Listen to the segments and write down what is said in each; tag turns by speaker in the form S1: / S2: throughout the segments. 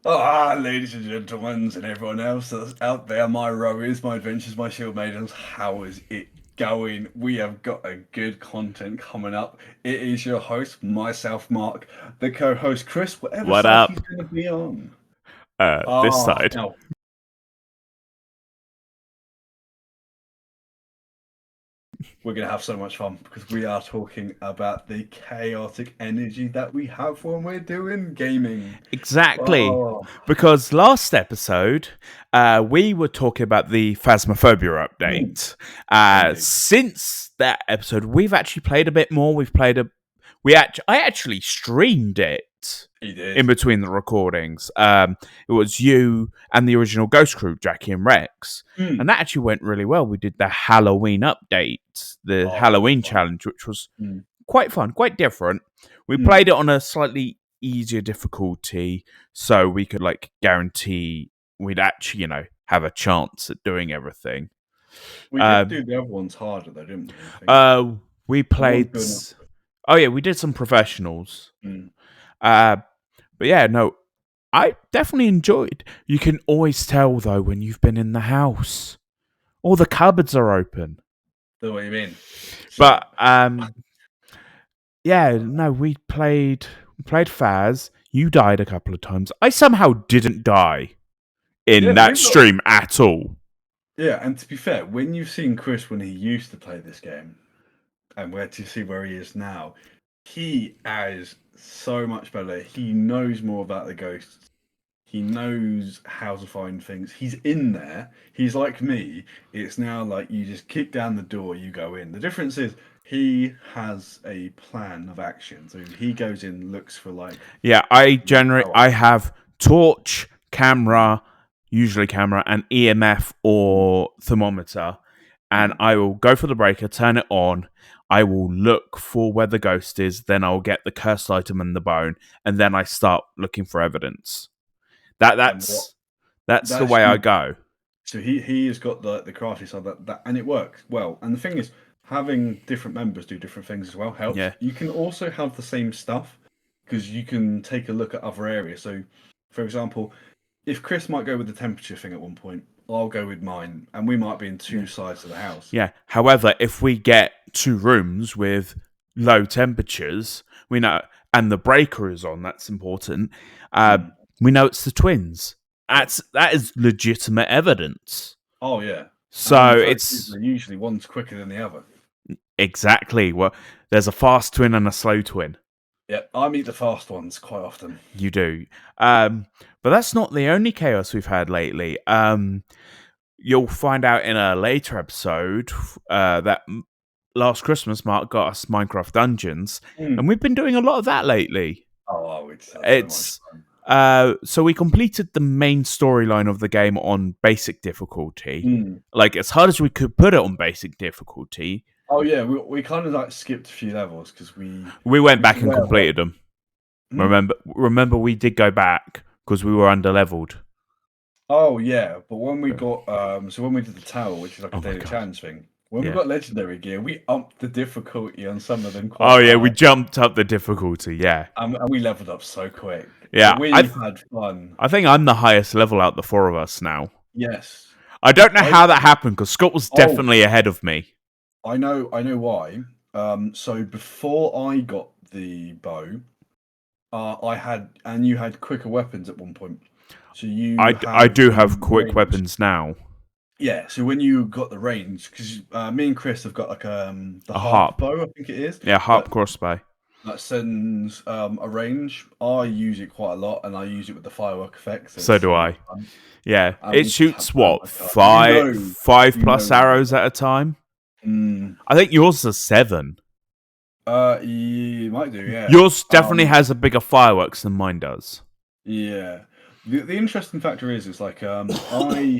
S1: Ladies and gentlemen, and everyone else that's out there, my rowers, my adventures, my shield maidens, how is it going? We have got a good content coming up. It is your host, myself, Mark, the co-host, Chris, whatever
S2: What
S1: side he's
S2: up?
S1: going to be on.
S2: This side.
S1: Now we're going to have so much fun because we are talking about the chaotic energy that we have when we're doing gaming.
S2: Exactly.
S1: Oh,
S2: Because last episode, we were talking about the Phasmophobia update.
S1: indeed.
S2: Since that episode, we've actually played a bit more. I actually streamed it
S1: He did.
S2: in between the recordings. It was you and the original Ghost Crew, Jackie and Rex,
S1: Mm.
S2: and that actually went really well. We did the Halloween update, the
S1: Oh, that was
S2: Halloween
S1: fun.
S2: challenge, which was
S1: Mm.
S2: quite fun, quite different. We
S1: Mm.
S2: played it on a slightly easier difficulty, so we could guarantee we'd actually, have a chance at doing everything.
S1: We did
S2: Um,
S1: do the other ones harder though, didn't we? I think
S2: uh, we
S1: the ones
S2: played.
S1: going up.
S2: Oh yeah, we did some professionals.
S1: Mm.
S2: Uh, but yeah, no, I definitely enjoyed. You can always tell though when you've been in the house. All the cupboards are open.
S1: Know what you mean? So
S2: But yeah, no, we played Faz. You died a couple of times. I somehow didn't die
S1: yeah,
S2: in that
S1: believe it or
S2: stream at all.
S1: yeah, and to be fair, when you've seen Chris when he used to play this game, and where to see where he is now, he is so much better. He knows more about the ghosts. He knows how to find things. He's in there. He's like me. It's now like you just kick down the door, you go in. The difference is he has a plan of action. So he goes in, looks for like
S2: Yeah, I have torch, camera, usually camera, and EMF or thermometer, and
S1: Mm.
S2: I will go for the breaker, turn it on. I will look for where the ghost is, then I'll get the cursed item and the bone, and then I start looking for evidence. That
S1: And what
S2: that's the
S1: that's
S2: way I
S1: you.
S2: go.
S1: So he has got the crafty side that and it works well. And the thing is, having different members do different things as well helps.
S2: Yeah.
S1: You can also have the same stuff because you can take a look at other areas. So, for example, if Chris might go with the temperature thing at one point, I'll go with mine, and we might be in two
S2: Yeah.
S1: sides of the house.
S2: Yeah. However, if we get two rooms with low temperatures, we know, and the breaker is on, that's important.
S1: Mm.
S2: We know it's the twins. That is legitimate evidence.
S1: Oh yeah,
S2: So
S1: and very
S2: it's
S1: usually one's quicker than the other.
S2: exactly well. There's a fast twin and a slow twin.
S1: Yeah, I meet the fast ones quite often.
S2: You do, but that's not the only chaos we've had lately. You'll find out in a later episode that last Christmas Mark got us Minecraft Dungeons,
S1: Mm.
S2: and we've been doing a lot of that lately.
S1: Oh, it's had so much
S2: It's
S1: fun.
S2: so we completed the main storyline of the game on basic difficulty,
S1: Mm.
S2: like as hard as we could put it on basic difficulty.
S1: Oh yeah, we kind of like skipped a few levels because
S2: We went
S1: we
S2: back and
S1: swear by.
S2: completed them.
S1: Mm.
S2: Remember, we did go back because we were under leveled.
S1: Oh yeah, but when we got so when we did the tower, which is like a
S2: Oh my
S1: daily
S2: god!
S1: challenge thing, when we
S2: Yeah.
S1: got legendary gear, we upped the difficulty on some of them
S2: Oh
S1: quite
S2: yeah, we
S1: high,
S2: jumped up the difficulty. Yeah,
S1: and we leveled up so quick. So
S2: yeah.
S1: we had fun.
S2: I think I'm the highest level out the four of us now.
S1: Yes,
S2: I don't know
S1: I
S2: how that happened because Scott was
S1: oh
S2: definitely ahead of me.
S1: I know why. So before I got the bow, I had and you had quicker weapons at one point. So you
S2: I
S1: had
S2: do
S1: the
S2: have quick
S1: range.
S2: weapons now.
S1: Yeah, so when you got the range, because me and Chris have got like the
S2: A
S1: harp
S2: harp.
S1: bow, I think it is,
S2: Yeah,
S1: that
S2: harp crossbow.
S1: that sends a range. I use it quite a lot, and I use it with the firework effect, so
S2: So
S1: it's
S2: do
S1: so much
S2: I.
S1: fun.
S2: Yeah,
S1: And
S2: it
S1: we just have
S2: shoots
S1: so
S2: what
S1: much fun. You know,
S2: five
S1: you
S2: plus
S1: know.
S2: arrows at a time.
S1: Mm,
S2: I think yours is 7.
S1: you might do, yeah.
S2: Yours definitely has a bigger fireworks than mine does.
S1: Yeah. The interesting factor is like I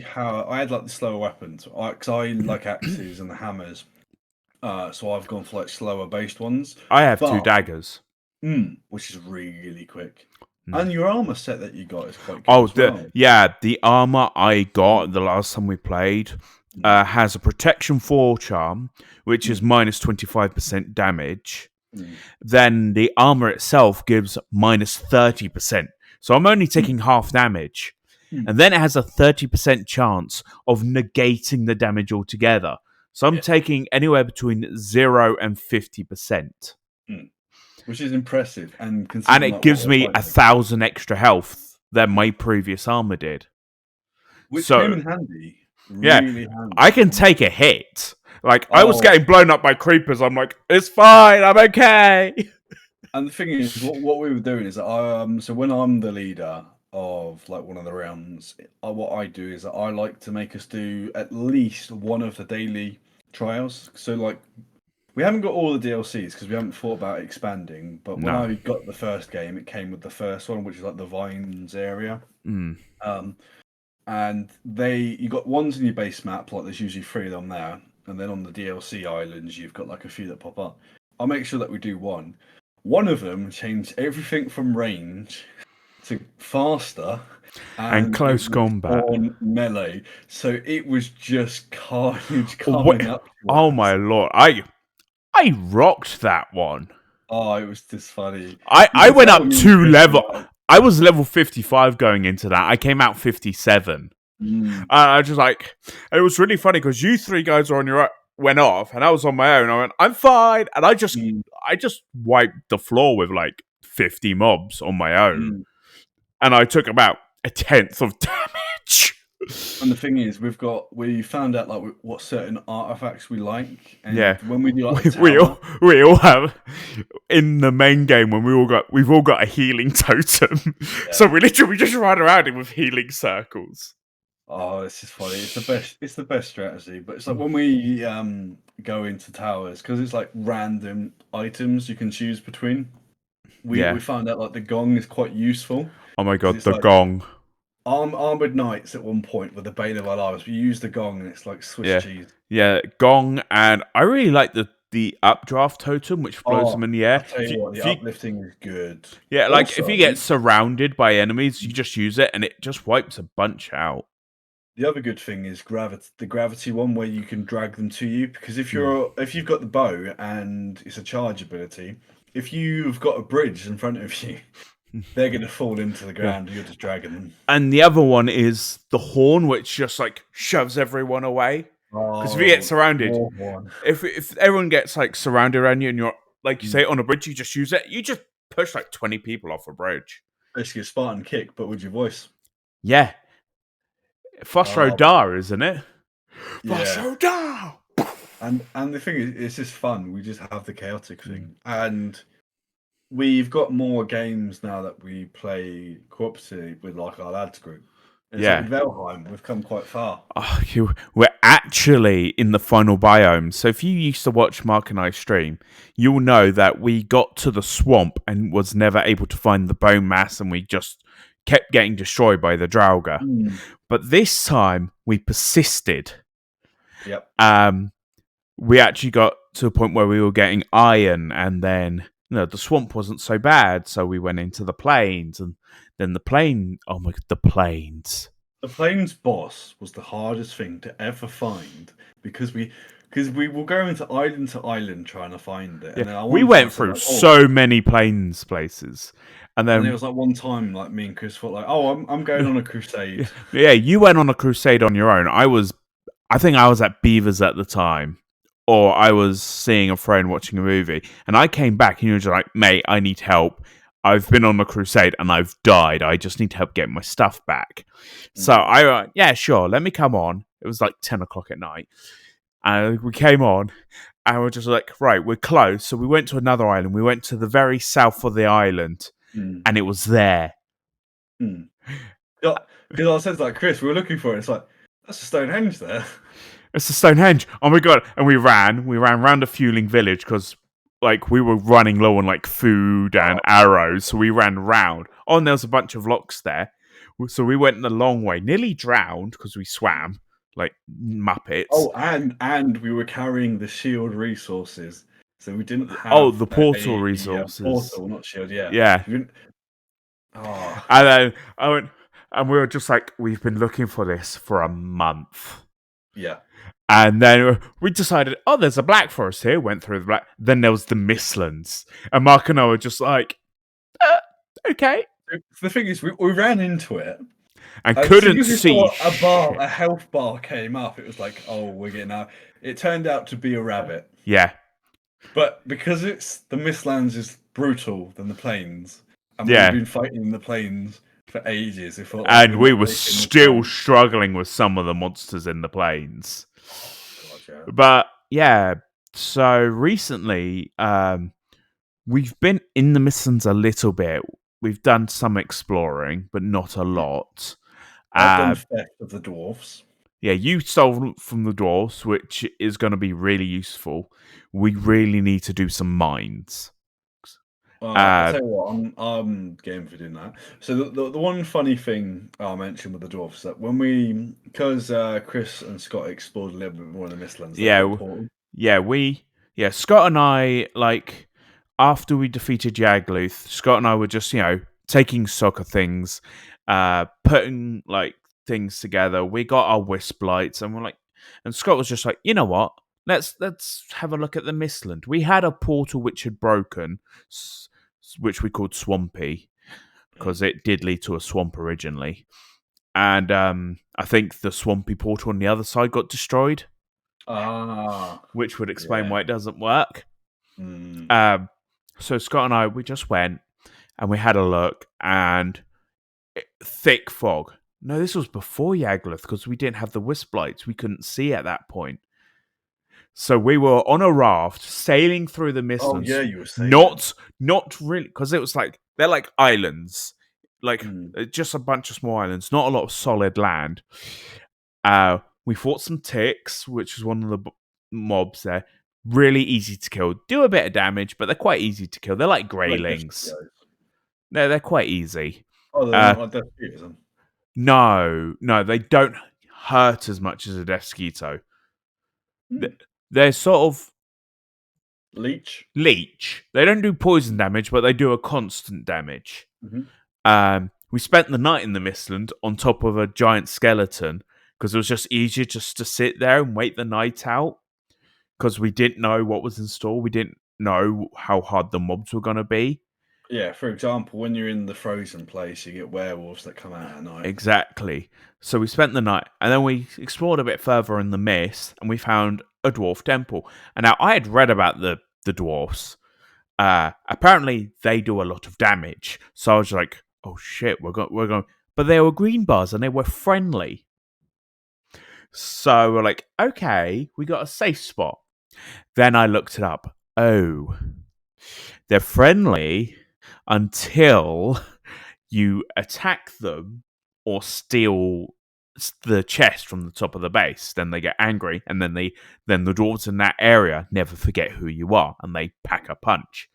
S1: had like the slower weapons, because I like axes and the hammers. So I've gone for like slower based ones,
S2: I have 2
S1: but
S2: daggers.
S1: which is really quick.
S2: Mm.
S1: And your armor set that you got is quite good
S2: Oh,
S1: as well.
S2: the armor I got the last time we played
S1: Mm,
S2: has a protection 4 charm, which is
S1: mm,
S2: minus 25% damage.
S1: mm.
S2: Then the armor itself gives minus 30%, So I'm only
S1: Mm.
S2: taking half damage.
S1: Mm.
S2: And then it has a 30% chance of negating the damage altogether. So I'm
S1: Yeah.
S2: taking anywhere between 0 and 50%.
S1: Mm. Which is impressive, and
S2: And
S1: considering
S2: it
S1: like what
S2: gives
S1: we're
S2: me
S1: fighting against,
S2: 1,000 extra health than my previous armor did.
S1: which came
S2: So,
S1: in handy,
S2: yeah,
S1: really
S2: I
S1: handy.
S2: can
S1: And
S2: take a hit. Like, I was
S1: oh,
S2: getting blown up by creepers. I'm like, it's fine. I'm okay.
S1: and the thing is, what we were doing is that so when I'm the leader of like one of the rounds, what I do is that I like to make us do at least one of the daily trials. So like we haven't got all the DLCs because we haven't thought about expanding. But when
S2: No.
S1: I got the first game, it came with the first one, which is like the vines area.
S2: Mm.
S1: Um, and you got ones in your base map, like there's usually three of them there, and then on the DLC islands you've got like a few that pop up. I'll make sure that we do one. One of them changed everything from range to faster,
S2: And
S1: and it
S2: close
S1: was
S2: combat.
S1: on melee, so it was just carnage
S2: Wait.
S1: coming up to
S2: Oh,
S1: us.
S2: my Lord. I rocked that one.
S1: Oh, it was just funny. You
S2: I
S1: could
S2: went
S1: tell
S2: up
S1: me and
S2: 2
S1: Chris were
S2: level.
S1: like,
S2: I was level 55 going into that. I came out 57.
S1: mm,
S2: I just like, it was really funny because you three guys were on your went off, and I was on my own. I went, I'm fine, and
S1: mm,
S2: I just wiped the floor with like 50 mobs on my own,
S1: mm.
S2: and I took about a tenth of damage.
S1: And the thing is, we found out like what certain artifacts we like,
S2: Yeah,
S1: and when we do like the
S2: we
S1: tower,
S2: we all have in the main game when we've all got a healing totem, so
S1: yeah.
S2: we just run around it with healing circles.
S1: Oh, this is funny. It's the best. It's the best strategy. But it's like when we go into towers because it's like random items you can choose between. We
S2: Yeah.
S1: found out like the gong is quite useful
S2: Oh my
S1: because
S2: god,
S1: it's
S2: the
S1: like
S2: gong.
S1: armored knights at one point were the bane of our lives. We use the gong and it's like Swiss
S2: Yeah,
S1: cheese.
S2: yeah, gong, and I really like the updraft totem, which blows them
S1: Oh,
S2: in the air.
S1: I'll tell you what, the uplifting is good.
S2: Yeah, like if
S1: Also,
S2: you get surrounded by enemies, you just use it, and it just wipes a bunch out.
S1: the other good thing is the gravity one where you can drag them to you because
S2: Mm.
S1: if you've got the bow and it's a charge ability, if you've got a bridge in front of you, they're gonna fall into the
S2: Yeah,
S1: ground. You're just dragging them.
S2: and the other one is the horn, which just like shoves everyone away. Because if you get
S1: Oh,
S2: surrounded,
S1: war one.
S2: if everyone gets like surrounded around you, and you're like you
S1: Mm.
S2: say on a bridge, you just use it. You just push like 20 people off a bridge.
S1: Basically a Spartan kick, but with your voice.
S2: Yeah, Fosro
S1: Oh,
S2: Dar, isn't it?
S1: yeah.
S2: Fosro Dar.
S1: And the thing is, it's just fun. We just have the chaotic
S2: Mm.
S1: thing, and we've got more games now that we play cooperatively with like our lads group. It's like
S2: Yeah.
S1: with Valheim, we've come quite far.
S2: Oh, we're actually in the final biome. So if you used to watch Mark and I stream, you'll know that we got to the swamp and was never able to find the bone mass, and we just kept getting destroyed by the Draugr.
S1: Mm.
S2: But this time we persisted.
S1: Yep.
S2: We actually got to a point where we were getting iron, and then the swamp wasn't so bad, so we went into the plains, and then the plain. Oh my, the plains.
S1: The plains boss was the hardest thing to ever find because we will go into island to island trying to find it,
S2: Yeah,
S1: and then I
S2: we
S1: one time
S2: went
S1: said
S2: through
S1: like, oh,
S2: so many plains places, and
S1: and there
S2: then
S1: was like one time like me and Chris thought like, oh, I'm going on a crusade.
S2: yeah, you went on a crusade on your own. I think I was at Beavers at the time, or I was seeing a friend watching a movie, and I came back, and you were just like, mate, I need help. I've been on a crusade and I've died. I just need help getting my stuff back. So
S1: Mm.
S2: I went, yeah, sure, let me come on. It was like 10 o'clock at night. And we came on, and we're just like, right, we're close. So we went to another island. We went to the very south of the island,
S1: Mm.
S2: and it was there.
S1: Mm. Because I said like Chris, we were looking for it. It's like that's a Stonehenge there.
S2: It's the Stonehenge. Oh my god! And we ran around a fueling village because like we were running low on like food and arrows, so we ran round. Oh, and there was a bunch of locks there, so we went the long way, nearly drowned because we swam like muppets.
S1: Oh, and we were carrying the shield resources, so we didn't
S2: Oh,
S1: have
S2: the portal
S1: a
S2: resources.
S1: portal, not shield. Yeah.
S2: Yeah.
S1: We didn't- Oh,
S2: And then I went, and we were just like, we've been looking for this for a month.
S1: yeah.
S2: And then we decided, oh, there's a Black Forest here. Went through the Black. Then there was the Mistlands. And Mark and I were just like, okay.
S1: The thing is, we ran into it.
S2: and
S1: As soon
S2: couldn't
S1: as we
S2: see
S1: saw
S2: shit.
S1: a health bar came up, it was like, oh, we're getting out. It turned out to be a rabbit.
S2: Yeah,
S1: But because it's the Mistlands is brutal than the plains, and we've
S2: yeah.
S1: been fighting in the plains for ages, it felt like
S2: And
S1: we're
S2: we
S1: not
S2: were
S1: taking the
S2: still
S1: chance.
S2: struggling with some of the monsters in the plains.
S1: Oh god, yeah.
S2: But yeah, so recently, we've been in the Mistlands a little bit. We've done some exploring, but not a lot.
S1: I've done
S2: Uh,
S1: Theft of the Dwarfs.
S2: yeah, you stole from the dwarves, which is going to be really useful. We really need to do some mines.
S1: I'll
S2: Uh,
S1: tell you what, I'm game for doing that. So the one funny thing I'll mention with the dwarfs is that because Chris and Scott explored a little bit more in the Mistlands, they
S2: yeah,
S1: got a portal.
S2: yeah, Scott and I, like, after we defeated Yagluth, Scott and I were just, taking stock of things, putting, like, things together. We got our wisp lights, and we're like, and Scott was just like, you know what? Let's have a look at the Mistland. We had a portal which had broken, which we called Swampy, because it did lead to a swamp originally. And I think the Swampy portal on the other side got destroyed,
S1: Ah,
S2: which would explain
S1: yeah.
S2: why it doesn't work.
S1: Mm.
S2: So Scott and I, we just went and we had a look, and thick fog. No, this was before Yagluth because we didn't have the wisp lights. We couldn't see at that point. So we were on a raft sailing through the
S1: Oh
S2: Mistlands.
S1: yeah, you were sailing.
S2: Not really, because it was like they're like islands, like
S1: Mm.
S2: just a bunch of small islands, not a lot of solid land. We fought some ticks, which was one of the mobs there. Really easy to kill. Do a bit of damage, but they're quite easy to kill. They're like
S1: Like
S2: greylings.
S1: mosquitoes.
S2: No, they're quite easy.
S1: Oh, they're
S2: Uh,
S1: not like Death Eaters, then.
S2: no, they don't hurt as much as a Desquito.
S1: Hmm.
S2: They're sort of
S1: Leech.
S2: leech. They don't do poison damage, but they do a constant damage.
S1: Mm-hmm.
S2: We spent the night in the Mistland on top of a giant skeleton because it was just easier just to sit there and wait the night out because we didn't know what was in store. We didn't know how hard the mobs were going to be.
S1: Yeah, for example, when you're in the frozen place, you get werewolves that come out at night.
S2: Exactly. So we spent the night and then we explored a bit further in the mist and we found a dwarf temple. And now I had read about the dwarfs. Apparently they do a lot of damage. So I was like, oh shit, we're going. But they were green bars and they were friendly. So we're like, okay, we got a safe spot. Then I looked it up. Oh, they're friendly until you attack them or steal the chest from the top of the base. Then they get angry, and then the dwarves in that area never forget who you are, and they pack a punch.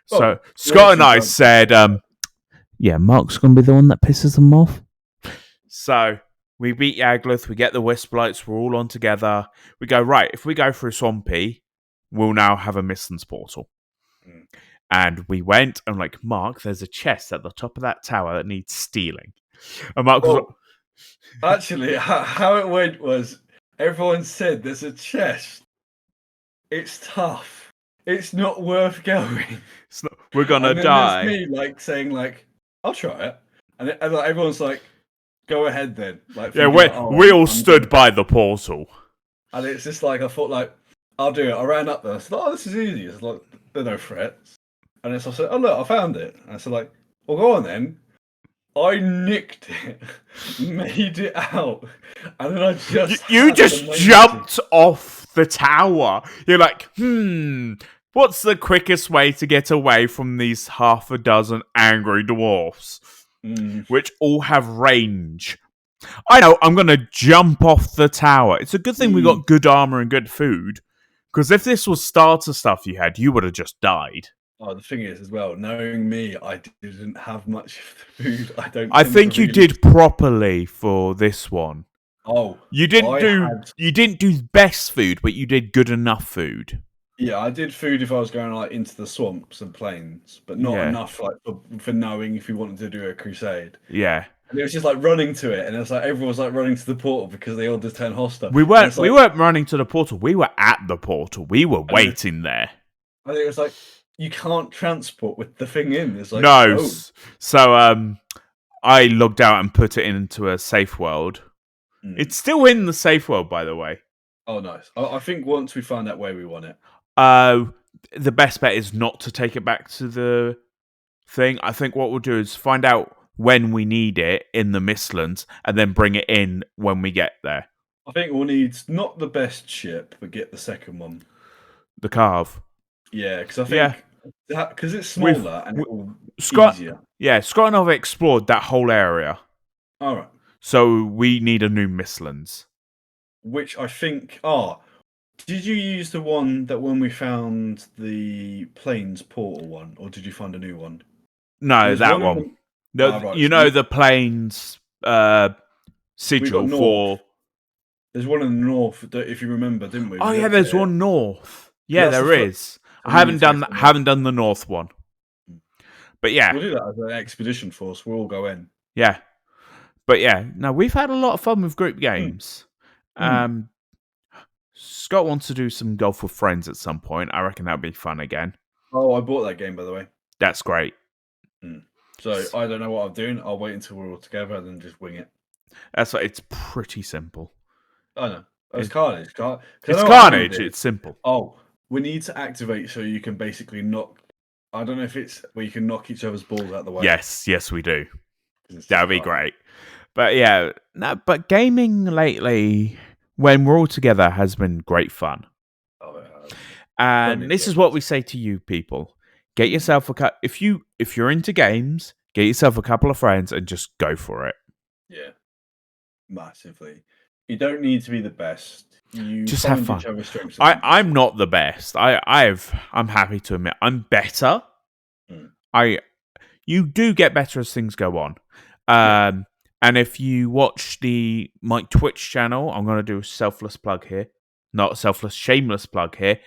S2: So
S1: Oh,
S2: Scott
S1: dwarves
S2: and
S1: and
S2: I
S1: drunk.
S2: said, "Yeah, Mark's gonna be the one that pisses them off." So we beat Yagluth, we get the wisp lights, we're all on together. We go, right, if we go through Swampy, we'll now have a Mistlands portal.
S1: Mm.
S2: And we went, and like, Mark, there's a chest at the top of that tower that needs stealing. And Mark was like,
S1: Well, actually, how it went was everyone said there's a chest. It's tough. It's not worth going.
S2: we're gonna
S1: And then there's
S2: die.
S1: me like saying like, I'll try it, and like, everyone's like, go ahead then. Like
S2: Yeah,
S1: thinking like, oh,
S2: we all
S1: I'm gonna
S2: stood by the portal.
S1: And it's just like I thought like I'll do it. I ran up there. I said, "Oh, this is easy." It's like there are no threats. And then so I said, "Oh look, I found it." And I said like, "Well, go on then." I nicked it, made it out, and then I just
S2: You
S1: had to
S2: just
S1: make it.
S2: jumped off the tower. You're like, what's the quickest way to get away from these half a dozen angry dwarfs,
S1: Mm.
S2: which all have range? I know, I'm going to jump off the tower. It's a good thing we got good armor and good food, because if this was starter stuff you had, you would have just died.
S1: Oh, the thing is, as well, knowing me, I didn't have much food. I don't.
S2: I
S1: Tend to
S2: think you
S1: really...
S2: did properly for this one.
S1: Oh,
S2: You didn't
S1: I
S2: do
S1: had.
S2: you didn't do best food, but you did good enough food.
S1: Yeah, I did food if I was going like into the swamps and plains, but not
S2: Yeah.
S1: enough like for knowing if you wanted to do a crusade.
S2: Yeah.
S1: And it was just like running to it, and it was like everyone was like running to the portal because they all just turned hostile.
S2: We
S1: And
S2: weren't
S1: it's
S2: we
S1: like,
S2: weren't running to the portal. We were at the portal. We were
S1: and
S2: waiting there.
S1: it was like you can't transport with the thing in. It's like,
S2: No.
S1: oh.
S2: So I logged out and put it into a safe world. It's still in the safe world, by the way.
S1: Oh, nice. I think once we find out where we want it.
S2: The best bet is not to take it back to the thing. I think what we'll do is find out when we need it in the Mistlands and then bring it in when we get there.
S1: I think we'll need not the best ship, but get the second one.
S2: The Carve.
S1: Yeah, because I think because it's smaller and it's easier.
S2: Yeah, Scott and I have explored that whole area.
S1: All right.
S2: So we need a new Mistlands.
S1: Which I think did you use the one that when we found the Plains portal one, or did you find a new one?
S2: No, that one.
S1: Right.
S2: You know the Plains sigil for.
S1: There's one in the north, if you remember, didn't we?
S2: Oh yeah, there's one north. Yeah, there is. I haven't done the north one, but yeah,
S1: we'll do that as an expedition force. We'll all go in.
S2: Yeah, but yeah, no, we've had a lot of fun with group games. Scott wants to do some golf with friends at some point. I reckon that'd be fun again.
S1: Oh, I bought that game, by the way.
S2: That's great.
S1: So I don't know what I'm doing. I'll wait until we're all together and then just wing it.
S2: It's pretty simple.
S1: I know. It's Carnage.
S2: It's Carnage. It's simple.
S1: Oh, we need to activate so you can basically knock. I don't know if it's where you can knock each other's balls out the way.
S2: Yes, we do. That'd be great. But yeah, but gaming lately, when we're all together, has been great fun.
S1: Oh,
S2: and this is what we say to you people: get yourself if you're into games, get yourself a couple of friends and just go for it.
S1: Yeah, massively. You don't need to be the best. You
S2: just have fun.
S1: I'm
S2: not the best. I'm happy to admit I'm better. You do get better as things go on. And if you watch my Twitch channel, I'm going to do a selfless plug here. Not selfless, shameless plug here.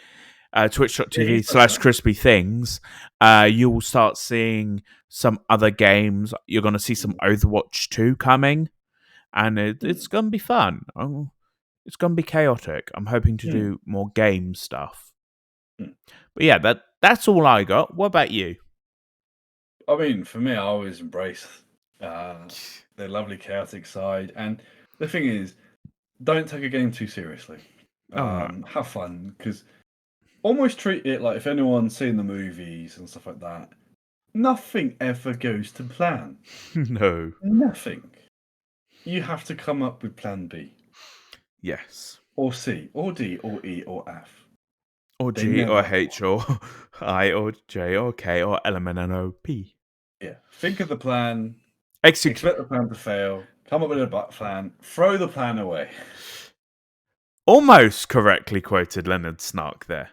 S2: Twitch.tv/crispy things. You will start seeing some other games. You're going to see some Overwatch 2 coming. And it's going to be fun. It's going to be chaotic. I'm hoping to do more game stuff. But yeah, that's all I got. What about you?
S1: I mean, for me, I always embrace the lovely chaotic side. And the thing is, don't take a game too seriously. Have fun, because almost treat it like if anyone's seen the movies and stuff like that, nothing ever goes to plan.
S2: No.
S1: Nothing. You have to come up with plan B.
S2: Yes.
S1: Or C, or D, or E, or F.
S2: Or G, or H, or I, or J, or K, or L, M, N, N, O, P.
S1: Yeah. Think of the plan.
S2: Execute.
S1: Expect the plan to fail. Come up with a plan. Throw the plan away.
S2: Almost correctly quoted Leonard Snark there.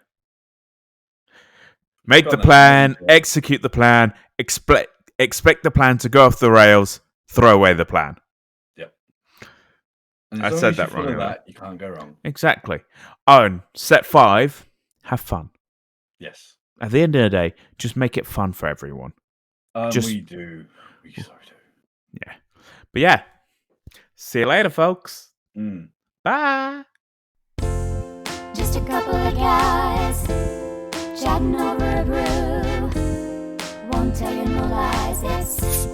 S2: Make the plan, execute the plan, expect the plan to go off the rails, throw away the plan.
S1: Yep.
S2: I said that wrong.
S1: You can't go wrong.
S2: Exactly. Oh, and step 5, have fun.
S1: Yes.
S2: At the end of the day, just make it fun for everyone.
S1: We do. We so do.
S2: Yeah. But yeah. See you later, folks. Bye.
S3: Just a couple of guys chatting over a brew. Won't tell you no lies, it's